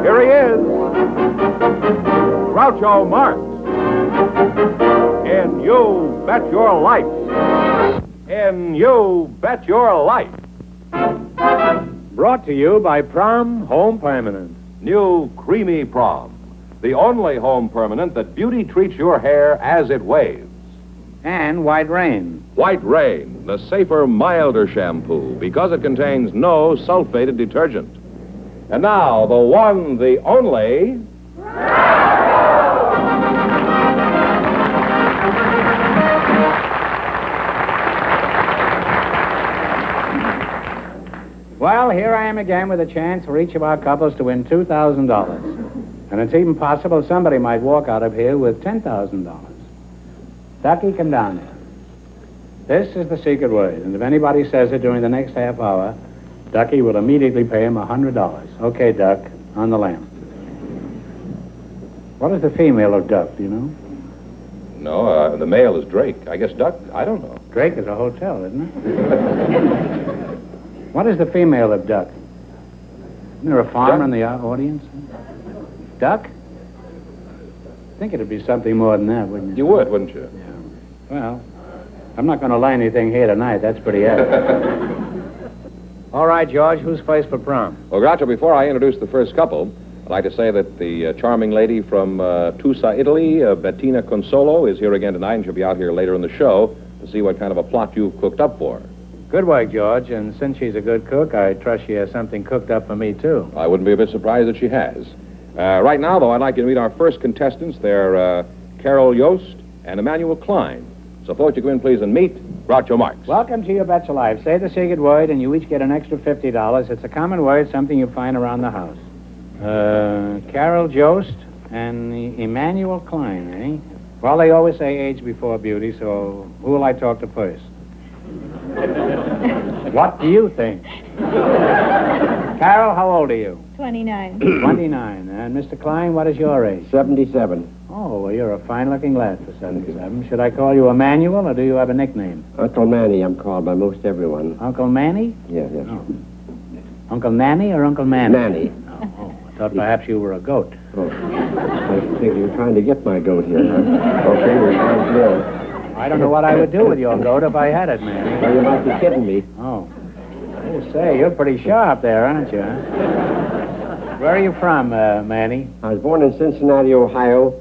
Here he is, Groucho Marx, in You Bet Your Life. In You Bet Your Life. Brought to you by Prom Home Permanent. New Creamy Prom, the only home permanent that beauty treats your hair as it waves. And White Rain. White Rain, the safer, milder shampoo, because it contains no sulfated detergent. And now, the one, the only... Well, here I am again with a chance for each of our couples to win $2,000. And it's even possible somebody might walk out of here with $10,000. Ducky, come down here. This is the secret word, and if anybody says it during the next half hour, Ducky will immediately pay him $100. Okay, Duck, on the lamp. What is the female of Duck, do you know? No, the male is Drake. I guess Duck, I don't know. Drake is a hotel, isn't it? What is the female of Duck? Isn't there a farmer Duck? in the audience? Duck? I think it'd be something more than that, wouldn't it? You would, wouldn't you? Yeah. Well, I'm not going to lay anything here tonight. That's pretty evident. All right, George, who's placed for prom? Well, Groucho, before I introduce the first couple, I'd like to say that the charming lady from Tusa, Italy, Bettina Consolo, is here again tonight, and she'll be out here later in the show to see what kind of a plot you've cooked up for her. Good work, George, and since she's a good cook, I trust she has something cooked up for me, too. I wouldn't be a bit surprised if she has. Right now, though, I'd like you to meet our first contestants. They're Carol Yost and Emmanuel Klein. So, folks, you come in, please, and meet Groucho Marx. Welcome to Your Bet Your Life. Say the secret word, and you each get an extra $50. It's a common word, something you find around the house. Carol Yost and Emmanuel Klein, eh? Well, they always say age before beauty, so who will I talk to first? What do you think? Carol, how old are you? 29. 29. And Mr. Klein, what is your age? 77. Oh, well, you're a fine-looking lad for 77. Should I call you Emmanuel, or do you have a nickname? Uncle Manny, I'm called by most everyone. Uncle Manny? Yes, yes. Oh. Uncle Nanny or Uncle Manny? Manny. Oh, I thought perhaps you were a goat. Oh, I think you're trying to get my goat here, huh? Okay, you're fine, good. I don't know what I would do with your goat if I had it, Manny. Well, you might be kidding me. Oh. Oh, say, you're pretty sharp there, aren't you, huh? Where are you from, Manny? I was born in Cincinnati, Ohio,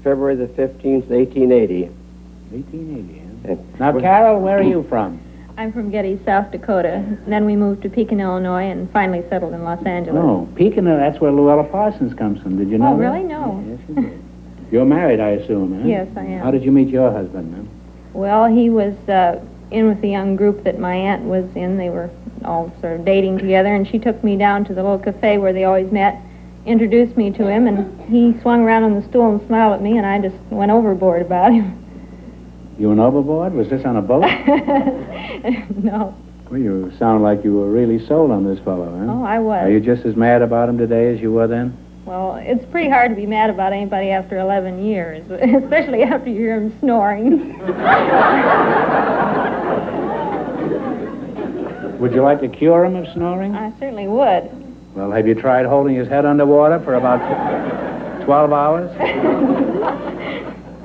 February the 15th, 1880. 1880, huh? And Now, Carol, where are you from? I'm from Getty, South Dakota. And then we moved to Pekin, Illinois, and finally settled in Los Angeles. Oh, Pekin, that's where Luella Parsons comes from. Did you know Oh, that? really? No. Yes, you did. You're married, I assume, huh? Yes, I am. How did you meet your husband, then? Well, he was in with the young group that my aunt was in. They were all sort of dating together, and she took me down to the little cafe where they always met, introduced me to him, and he swung around on the stool and smiled at me, and I just went overboard about him. You went overboard? Was this on a boat? No. Well, you sound like you were really sold on this fellow, huh? Oh, I was. Are you just as mad about him today as you were then? Well, it's pretty hard to be mad about anybody after 11 years, especially after you hear him snoring. Would you like to cure him of snoring? I certainly would. Well, have you tried holding his head underwater for about 12 hours?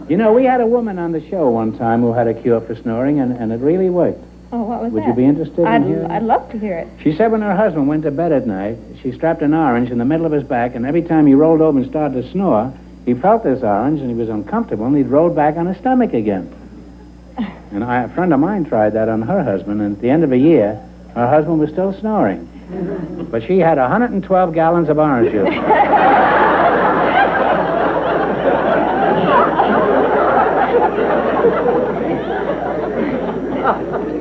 You know, we had a woman on the show one time who had a cure for snoring, and it really worked. Oh, what was Would that? you be interested in hearing? I'd love to hear it. She said when her husband went to bed at night, she strapped an orange in the middle of his back, and every time he rolled over and started to snore, he felt this orange, and he was uncomfortable, and he'd roll back on his stomach again. And a friend of mine tried that on her husband, and at the end of a year, her husband was still snoring. But she had 112 gallons of orange juice.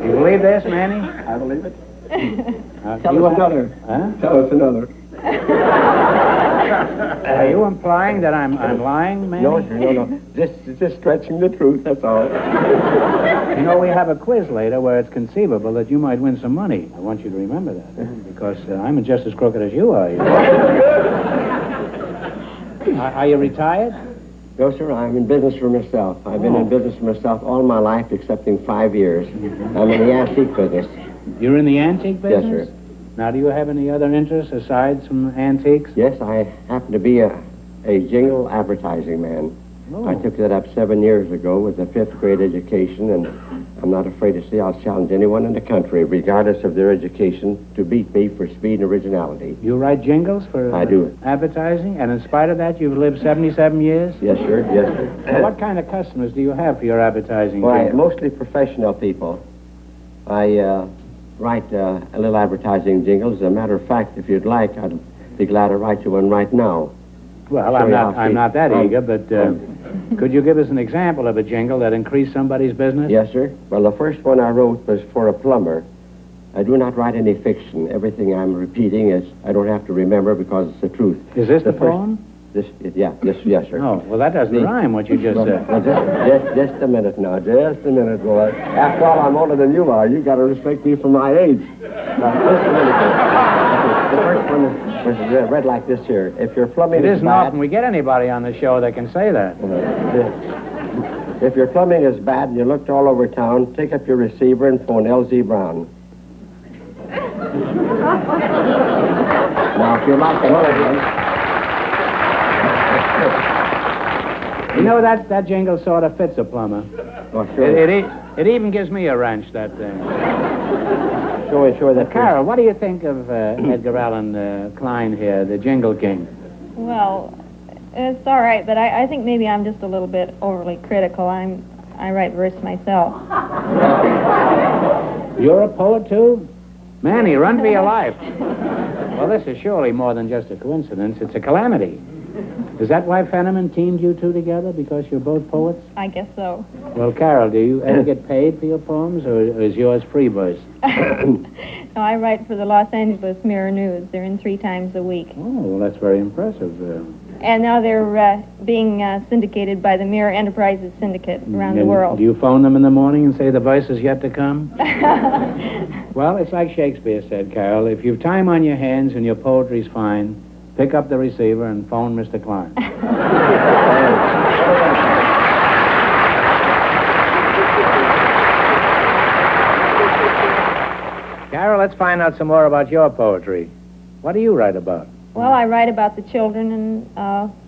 You believe this, Manny? I believe it. Tell us another. Huh? Tell us another. Are you implying that I'm lying, Manny? No, sir, no. Just stretching the truth, that's all. You know, we have a quiz later where it's conceivable that you might win some money. I want you to remember that, because I'm just as crooked as you are. You know? Are you retired? No, sir, I'm in business for myself. I've been in business for myself all my life, excepting 5 years. I'm in the antique business. You're in the antique Yes, business? sir. Now, do you have any other interests aside from antiques? Yes, I happen to be a jingle advertising man. Oh. I took that up 7 years ago with a fifth grade education, and I'm not afraid to say I'll challenge anyone in the country, regardless of their education, to beat me for speed and originality. You write jingles for I do. Advertising, and in spite of that, you've lived 77 years? Yes, sir. Yes, sir. What kind of customers do you have for your advertising? Why, jingles? mostly professional people. I write a little advertising jingle. As a matter of fact, if you'd like, I'd be glad to write you one right now. Well, I'm not that eager, but could you give us an example of a jingle that increased somebody's business? Yes, sir. Well, the first one I wrote was for a plumber. I do not write any fiction. Everything I'm repeating is I don't have to remember because it's the truth. Is this the first- poem? Yes, sir. Oh, well, that doesn't rhyme, what you just said. Well, just a minute now. Just a minute, boy. After all, I'm older than you are. You got to respect me for my age. Now, just a minute. The first one was read like this here. If your plumbing It is isn't bad... often we get anybody on the show that can say that. If your plumbing is bad and you looked all over town, take up your receiver and phone L.Z. Brown. Now, if you like another one... You know, that jingle sort of fits a plumber. Oh, sure. It even gives me a wrench, that thing. Sure that... Carol, what do you think of Edgar Allan Klein here, the Jingle King? Well, it's all right, but I think maybe I'm just a little bit overly critical. I write verse myself. You're a poet, too? Manny, run for your life. Well, this is surely more than just a coincidence. It's a calamity. Is that why Fenneman teamed you two together, because you're both poets? I guess so. Well, Carol, do you ever get paid for your poems, or is yours free verse? No, I write for the Los Angeles Mirror News. They're in 3 times a week. Oh, well, that's very impressive. And now they're being syndicated by the Mirror Enterprises Syndicate around the world. Do you phone them in the morning and say the verse is yet to come? Well, it's like Shakespeare said, Carol. If you've time on your hands and your poetry's fine, pick up the receiver and phone Mr. Klein. Carol, let's find out some more about your poetry. What do you write about? Well, I write about the children and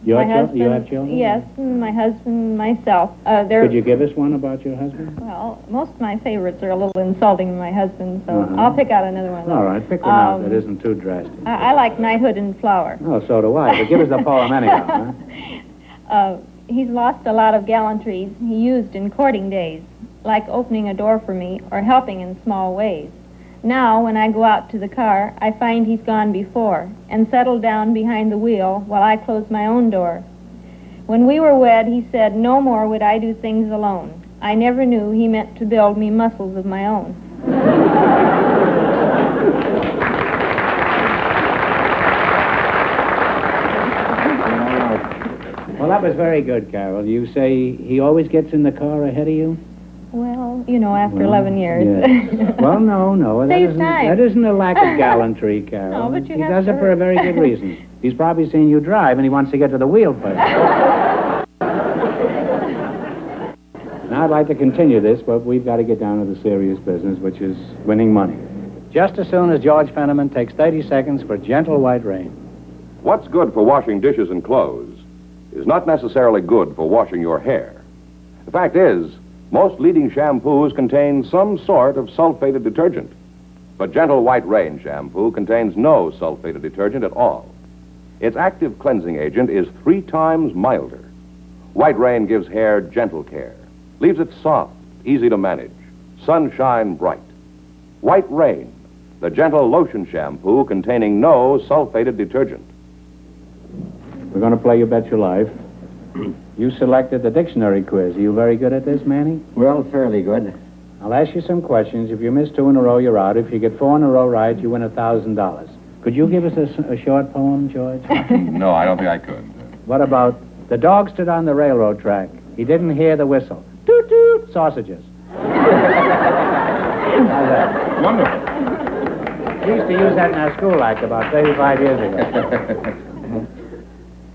Your my chil- husband. you have children? Yes, and my husband and myself. Could you give us one about your husband? Well, most of my favorites are a little insulting to my husband, so Uh-huh. I'll pick out another one. All right, pick one out that isn't too drastic. I like Knighthood in Flower. Oh, so do I. But give us the poem anyhow, huh? He's lost a lot of gallantries he used in courting days, like opening a door for me or helping in small ways. Now, when I go out to the car, I find he's gone before and settled down behind the wheel while I close my own door. When we were wed, he said, no more would I do things alone. I never knew he meant to build me muscles of my own. Well, that was very good, Carol. You say he always gets in the car ahead of you? Well, you know, after 11 years. Yes. Well, no. Saves time. That isn't a lack of gallantry, Carol. No, but you he have does to it for a very good reason. He's probably seen you drive, and he wants to get to the wheel first. Now, I'd like to continue this, but we've got to get down to the serious business, which is winning money. Just as soon as George Fenneman takes 30 seconds for Gentle White Rain. What's good for washing dishes and clothes is not necessarily good for washing your hair. The fact is, most leading shampoos contain some sort of sulfated detergent. But Gentle White Rain shampoo contains no sulfated detergent at all. Its active cleansing agent is 3 times milder. White Rain gives hair gentle care, leaves it soft, easy to manage, sunshine bright. White Rain, the gentle lotion shampoo containing no sulfated detergent. We're going to play You Bet Your Life. You selected the dictionary quiz. Are you very good at this, Manny? Well, fairly good. I'll ask you some questions. If you miss 2 in a row, you're out. If you get 4 in a row right, you win $1,000. Could you give us a short poem, George? No, I don't think I could. What about the dog stood on the railroad track. He didn't hear the whistle. Toot, toot, sausages. How's that? Wonderful. We used to use that in our school act about 35 years ago.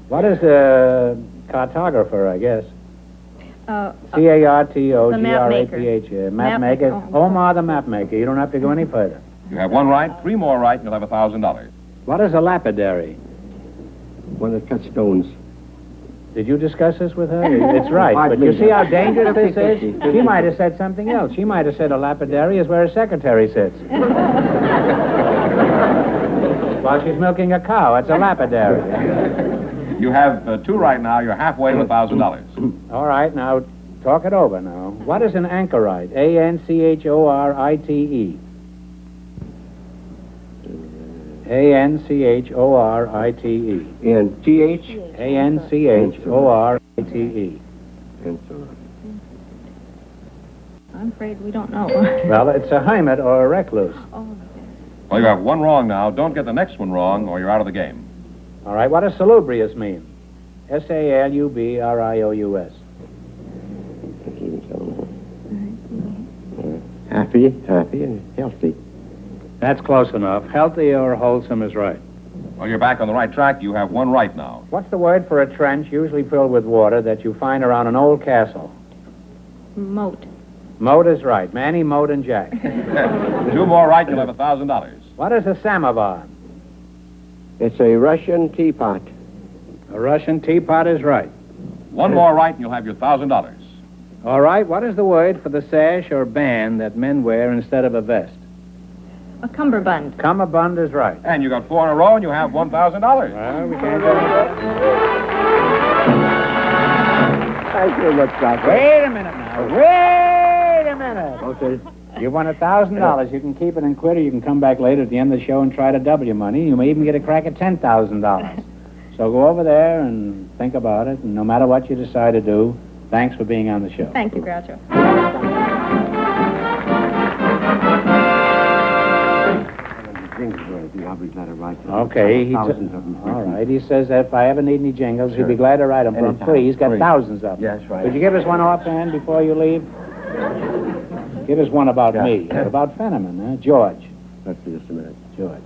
What is a cartographer, I guess? C-A-R-T-O-G-R-A-P-H. Map maker. Oh. Omar the map maker. You don't have to go any further. You have one right, three more right, and you'll have $1,000. What is a lapidary? One that cuts stones. Did you discuss this with her? It's right, but you see how dangerous this is? She might have said something else. She might have said a lapidary is where a secretary sits. While she's milking a cow, it's a lapidary. You have two right now. You're halfway to $1,000. All right, now, talk it over now. What is an anchorite? A-N-C-H-O-R-I-T-E. A-N-C-H-O-R-I-T-E. N-T-H? A-N-C-H-O-R-I-T-E. I'm afraid we don't know. Well, it's a hermit or a recluse. Oh, Well, you have one wrong now. Don't get the next one wrong, or you're out of the game. All right, what does salubrious mean? S-A-L-U-B-R-I-O-U-S. Happy and healthy. That's close enough. Healthy or wholesome is right. Well, you're back on the right track. You have one right now. What's the word for a trench usually filled with water that you find around an old castle? moat. Moat is right. Manny, Moat, and Jack. Two more right, you'll have $1,000. What is a samovar? It's a Russian teapot. A Russian teapot is right. One more right, and you'll have your $1,000. All right, what is the word for the sash or band that men wear instead of a vest? A cummerbund. Cummerbund is right. And you got four in a row, and you have $1,000. Well, we can't go. Thank you, much, Doctor. Wait a minute now. Wait a minute. Okay. You won $1,000. You can keep it and quit, or you can come back later at the end of the show and try to double your money. You may even get a crack at $10,000. So go over there and think about it, and no matter what you decide to do, thanks for being on the show. Thank you, Groucho. Okay. All right. He says that if I ever need any jingles, he'd be glad to write them for him free. He's got thousands of them. Yes, right. Could you give us one offhand before you leave? Give us one about me, about Fenneman, huh? George. Let's see just a minute. George.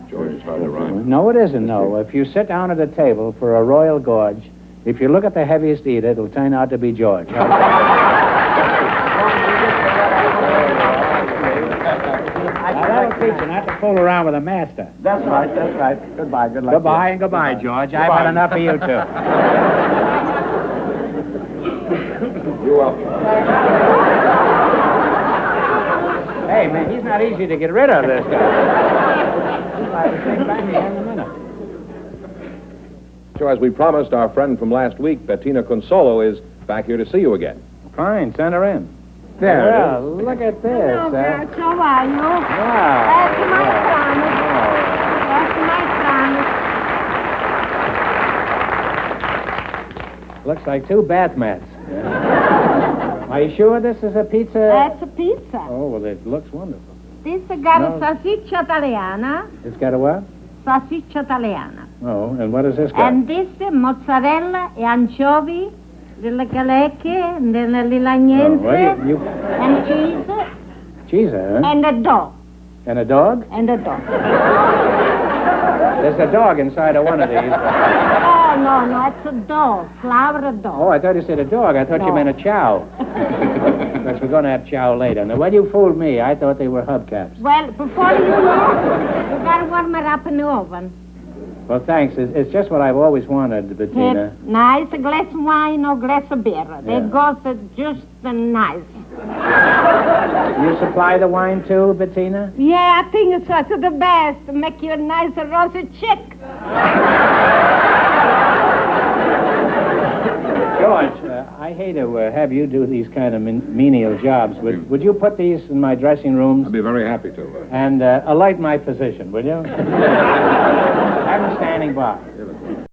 George is hard to rhyme. No, it isn't, no. If you sit down at a table for a royal gorge, if you look at the heaviest eater, it'll turn out to be George. That'll teach you not to fool around with a master. That's right, that's right. Goodbye, good luck. Goodbye and goodbye, George. I've had enough of you, too. You're welcome. Hey, man, he's not easy to get rid of, this guy. He's like to take back here in a minute. So as we promised, our friend from last week, Bettina Consolo, is back here to see you again. Fine, send her in. There it Well, look at this. Hello, Groucho, how are you? Wow. That's my promise. Looks like two bath mats. Are you sure this is a pizza? That's a pizza. Oh, well, it looks wonderful. This got No. a salsiccia italiana. It's got a what? Salsiccia italiana. Oh, and what does this got? And this mozzarella e anchovy, delle calecche, delle lilagnenze, well, you- and cheese, Cheese, huh? and a dog. And a dog? And a dog. There's a dog inside of one of these. Oh, no, it's a dog. Flower dog. Oh, I thought you said a dog. I thought you No. meant a chow. Because we're going to have chow later. Now, well, you fooled me. I thought they were hubcaps. Well, before you know, you gotta warm it up in the oven. Well, thanks. It's just what I've always wanted, Bettina. Nice glass of wine or glass of beer. They Yeah. go just nice. You supply the wine, too, Bettina? Yeah, I think it's the best. Make you a nice rosy chick. George, I hate to have you do these kind of menial jobs. Would you put these in my dressing rooms? I'd be very happy to. And alight my position, will you? I'm standing by.